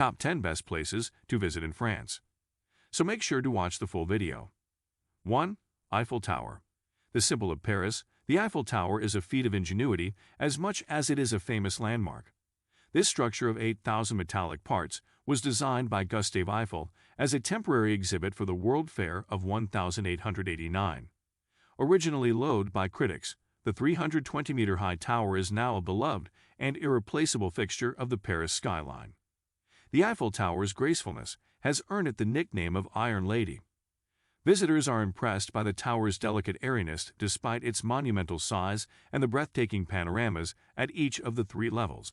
Top 10 Best Places to Visit in France. So make sure to watch the full video. 1. Eiffel Tower. The symbol of Paris, the Eiffel Tower is a feat of ingenuity as much as it is a famous landmark. This structure of 8,000 metallic parts was designed by Gustave Eiffel as a temporary exhibit for the World Fair of 1889. Originally loathed by critics, the 320-meter-high tower is now a beloved and irreplaceable fixture of the Paris skyline. The Eiffel Tower's gracefulness has earned it the nickname of Iron Lady. Visitors are impressed by the tower's delicate airiness despite its monumental size and the breathtaking panoramas at each of the 3 levels.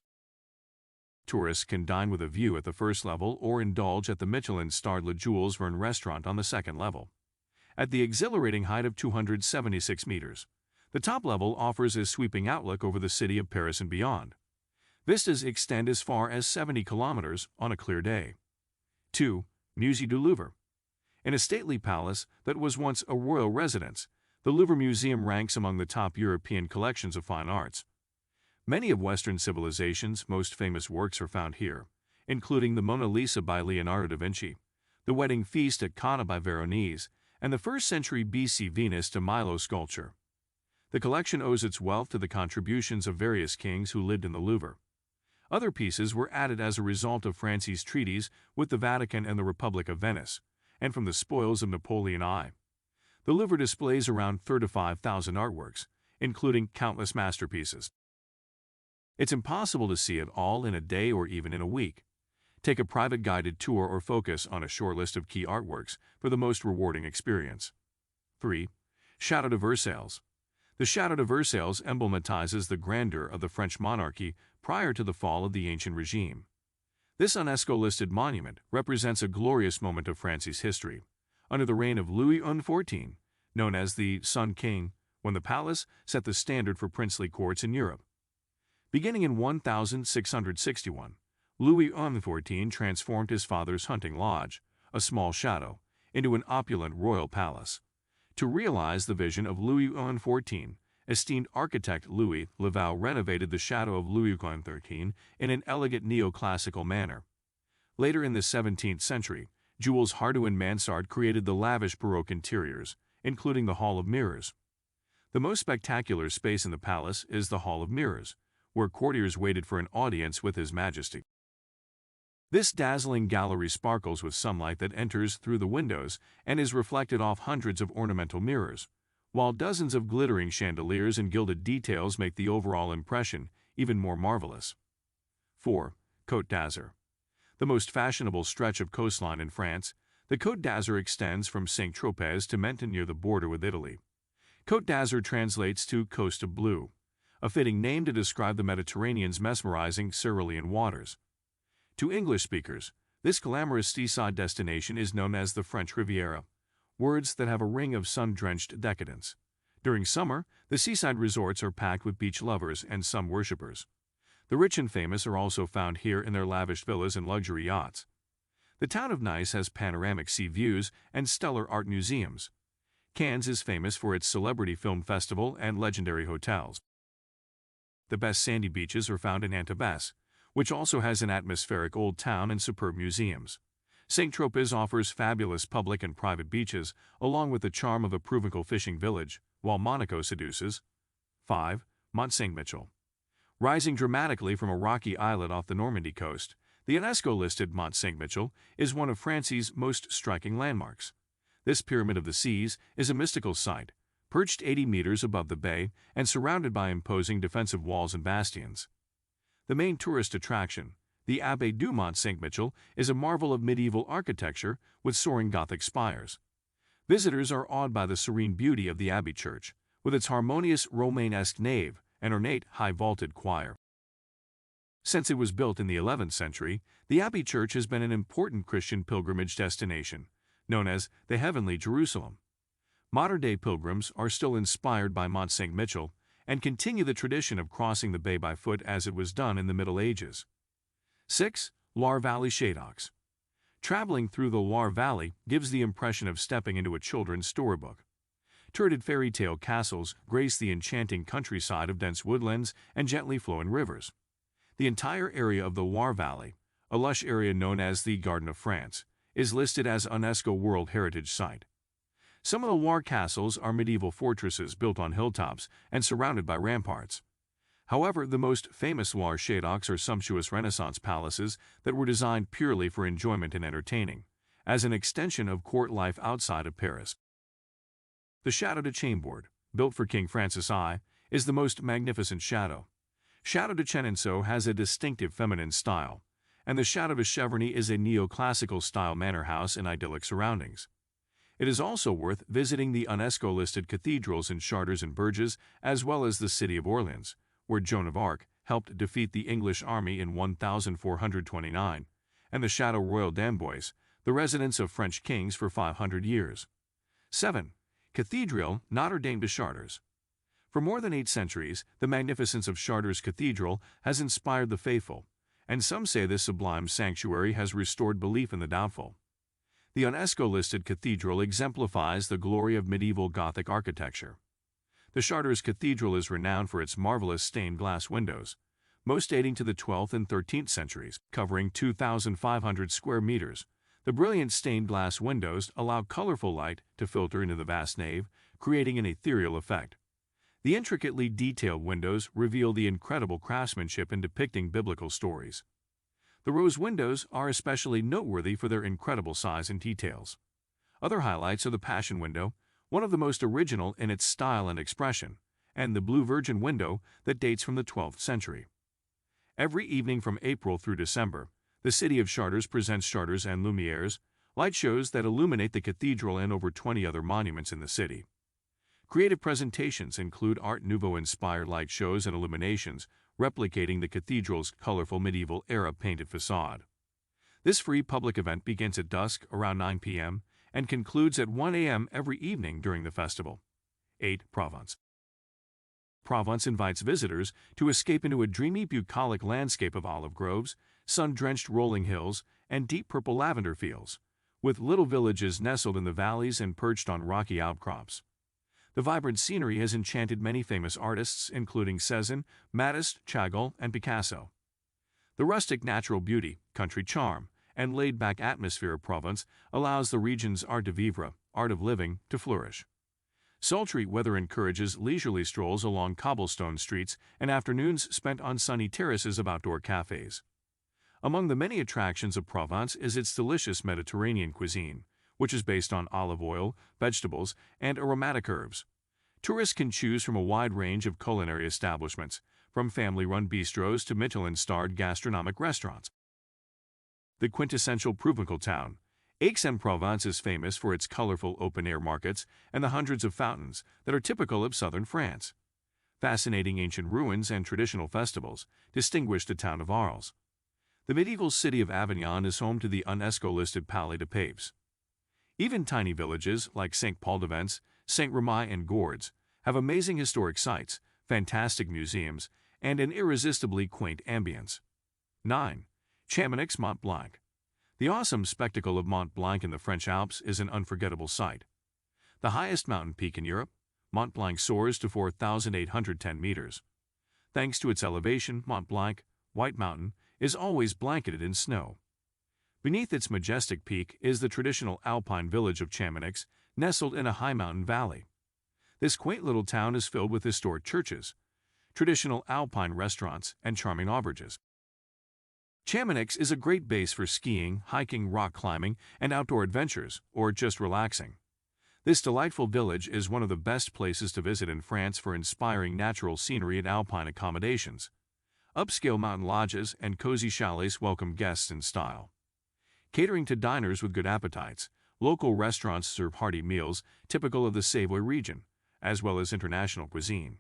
Tourists can dine with a view at the first level or indulge at the Michelin-starred Le Jules Verne restaurant on the second level. At the exhilarating height of 276 meters, the top level offers a sweeping outlook over the city of Paris and beyond. Vistas extend as far as 70 kilometers on a clear day. 2. Musée du Louvre. In a stately palace that was once a royal residence, the Louvre Museum ranks among the top European collections of fine arts. Many of Western civilization's most famous works are found here, including the Mona Lisa by Leonardo da Vinci, the Wedding Feast at Cana by Veronese, and the 1st century BC Venus de Milo sculpture. The collection owes its wealth to the contributions of various kings who lived in the Louvre. Other pieces were added as a result of France's treaties with the Vatican and the Republic of Venice, and from the spoils of Napoleon I. The Louvre displays around 35,000 artworks, including countless masterpieces. It's impossible to see it all in a day or even in a week. Take a private guided tour or focus on a short list of key artworks for the most rewarding experience. 3. Château de Versailles. The Château de Versailles emblematizes the grandeur of the French monarchy prior to the fall of the ancient regime. This UNESCO-listed monument represents a glorious moment of France's history, under the reign of Louis XIV, known as the Sun King, when the palace set the standard for princely courts in Europe. Beginning in 1661, Louis XIV transformed his father's hunting lodge, a small chateau, into an opulent royal palace. To realize the vision of Louis XIV, esteemed architect Louis Laval renovated the chateau of Louis XIII in an elegant neoclassical manner. Later in the 17th century, Jules Hardouin and Mansard created the lavish Baroque interiors, including the Hall of Mirrors. The most spectacular space in the palace is the Hall of Mirrors, where courtiers waited for an audience with His Majesty. This dazzling gallery sparkles with sunlight that enters through the windows and is reflected off hundreds of ornamental mirrors, while dozens of glittering chandeliers and gilded details make the overall impression even more marvelous. 4. Côte d'Azur. The most fashionable stretch of coastline in France, the Côte d'Azur extends from Saint-Tropez to Menton near the border with Italy. Côte d'Azur translates to Coast of Blue, a fitting name to describe the Mediterranean's mesmerizing cerulean waters. To English speakers, this glamorous seaside destination is known as the French Riviera, words that have a ring of sun-drenched decadence. During summer, the seaside resorts are packed with beach lovers and sun worshippers. The rich and famous are also found here in their lavish villas and luxury yachts. The town of Nice has panoramic sea views and stellar art museums. Cannes is famous for its celebrity film festival and legendary hotels. The best sandy beaches are found in Antibes, which also has an atmospheric old town and superb museums. Saint-Tropez offers fabulous public and private beaches, along with the charm of a provincial fishing village, while Monaco seduces. 5. Mont Saint-Michel. Rising dramatically from a rocky islet off the Normandy coast, the UNESCO-listed Mont Saint-Michel is one of France's most striking landmarks. This pyramid of the seas is a mystical sight, perched 80 meters above the bay and surrounded by imposing defensive walls and bastions. The main tourist attraction, the Abbaye du Mont Saint-Michel, is a marvel of medieval architecture with soaring Gothic spires. Visitors are awed by the serene beauty of the Abbey Church, with its harmonious Romanesque nave and ornate high-vaulted choir. Since it was built in the 11th century, the Abbey Church has been an important Christian pilgrimage destination, known as the Heavenly Jerusalem. Modern-day pilgrims are still inspired by Mont Saint-Michel and continue the tradition of crossing the bay by foot as it was done in the Middle Ages. 6. Lar Valley Shadocks. Traveling through the Lar Valley gives the impression of stepping into a children's storybook. Turreted fairy tale castles grace the enchanting countryside of dense woodlands and gently flowing rivers. The entire area of the Lar Valley, a lush area known as the Garden of France, is listed as UNESCO World Heritage Site. Some of the Loire castles are medieval fortresses built on hilltops and surrounded by ramparts. However, the most famous Loire châteaux are sumptuous Renaissance palaces that were designed purely for enjoyment and entertaining, as an extension of court life outside of Paris. The Château de Chambord, built for King Francis I, is the most magnificent château. Château de Chenonceau has a distinctive feminine style, and the Château de Cheverny is a neoclassical-style manor house in idyllic surroundings. It is also worth visiting the UNESCO-listed cathedrals in Chartres and Bourges, as well as the city of Orleans, where Joan of Arc helped defeat the English army in 1429, and the Château Royal d'Amboise, the residence of French kings for 500 years. 7. Cathedral Notre Dame de Chartres. For more than 8 centuries, the magnificence of Chartres Cathedral has inspired the faithful, and some say this sublime sanctuary has restored belief in the doubtful. The UNESCO-listed cathedral exemplifies the glory of medieval Gothic architecture. The Chartres Cathedral is renowned for its marvelous stained glass windows, most dating to the 12th and 13th centuries, covering 2,500 square meters. The brilliant stained glass windows allow colorful light to filter into the vast nave, creating an ethereal effect. The intricately detailed windows reveal the incredible craftsmanship in depicting biblical stories. The rose windows are especially noteworthy for their incredible size and details. Other highlights are the Passion Window, one of the most original in its style and expression, and the Blue Virgin Window that dates from the 12th century. Every evening from April through December, the city of Chartres presents Chartres and Lumières, light shows that illuminate the cathedral and over 20 other monuments in the city. Creative presentations include Art Nouveau-inspired light shows and illuminations, replicating the cathedral's colorful medieval-era painted facade. This free public event begins at dusk around 9 p.m. and concludes at 1 a.m. every evening during the festival. 8. Provence. Provence invites visitors to escape into a dreamy bucolic landscape of olive groves, sun-drenched rolling hills, and deep purple lavender fields, with little villages nestled in the valleys and perched on rocky outcrops. The vibrant scenery has enchanted many famous artists, including Cézanne, Matisse, Chagall, and Picasso. The rustic natural beauty, country charm, and laid-back atmosphere of Provence allows the region's art de vivre, art of living, to flourish. Sultry weather encourages leisurely strolls along cobblestone streets and afternoons spent on sunny terraces of outdoor cafes. Among the many attractions of Provence is its delicious Mediterranean cuisine, which is based on olive oil, vegetables, and aromatic herbs. Tourists can choose from a wide range of culinary establishments, from family-run bistros to Michelin-starred gastronomic restaurants. The quintessential Provençal town, Aix-en-Provence is famous for its colorful open-air markets and the hundreds of fountains that are typical of southern France. Fascinating ancient ruins and traditional festivals distinguish the town of Arles. The medieval city of Avignon is home to the UNESCO-listed Palais de Papes. Even tiny villages like Saint-Paul-de-Vence, Saint-Remy, and Gourdes have amazing historic sites, fantastic museums, and an irresistibly quaint ambience. 9. Chamonix Mont Blanc. The awesome spectacle of Mont Blanc in the French Alps is an unforgettable sight. The highest mountain peak in Europe, Mont Blanc soars to 4,810 meters. Thanks to its elevation, Mont Blanc, White Mountain, is always blanketed in snow. Beneath its majestic peak is the traditional alpine village of Chamonix, nestled in a high mountain valley. This quaint little town is filled with historic churches, traditional alpine restaurants, and charming auberges. Chamonix is a great base for skiing, hiking, rock climbing, and outdoor adventures, or just relaxing. This delightful village is one of the best places to visit in France for inspiring natural scenery and alpine accommodations. Upscale mountain lodges and cozy chalets welcome guests in style. Catering to diners with good appetites, local restaurants serve hearty meals typical of the Savoy region, as well as international cuisine.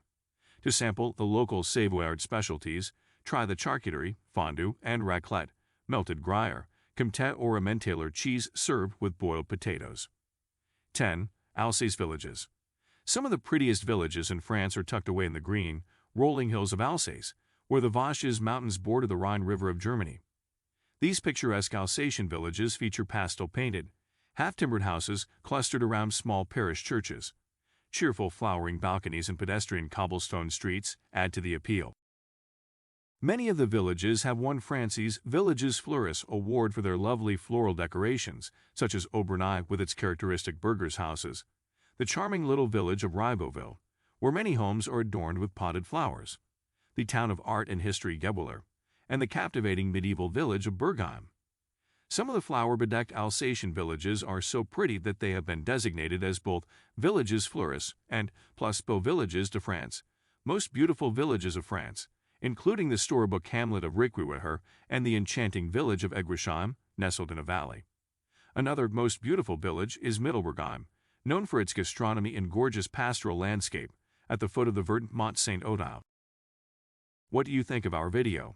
To sample the local Savoyard specialties, try the charcuterie, fondue, and raclette, melted Gruyere, Comté or Emmentaler cheese served with boiled potatoes. 10. Alcis Villages. Some of the prettiest villages in France are tucked away in the green, rolling hills of Alsace, where the Vosges Mountains border the Rhine River of Germany. These picturesque Alsatian villages feature pastel-painted, half-timbered houses clustered around small parish churches. Cheerful flowering balconies and pedestrian cobblestone streets add to the appeal. Many of the villages have won France's Villages Fleuris award for their lovely floral decorations, such as Aubernay with its characteristic burghers' houses, the charming little village of Ribeauville, where many homes are adorned with potted flowers, the town of art and history Gebwiller, and the captivating medieval village of Bergheim. Some of the flower-bedecked Alsatian villages are so pretty that they have been designated as both Villages Fleuris and Plus Beaux Villages de France, most beautiful villages of France, including the storybook hamlet of Riquiweher and the enchanting village of Egrisheim, nestled in a valley. Another most beautiful village is Mittelbergheim, known for its gastronomy and gorgeous pastoral landscape, at the foot of the verdant Mont Saint-Odile. What do you think of our video?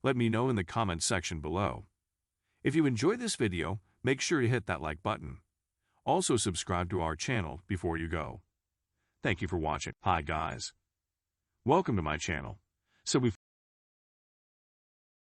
Let me know in the comments section below. If you enjoyed this video, make sure to hit that like button. Also subscribe to our channel before you go. Thank you for watching. Hi guys. Welcome to my channel. So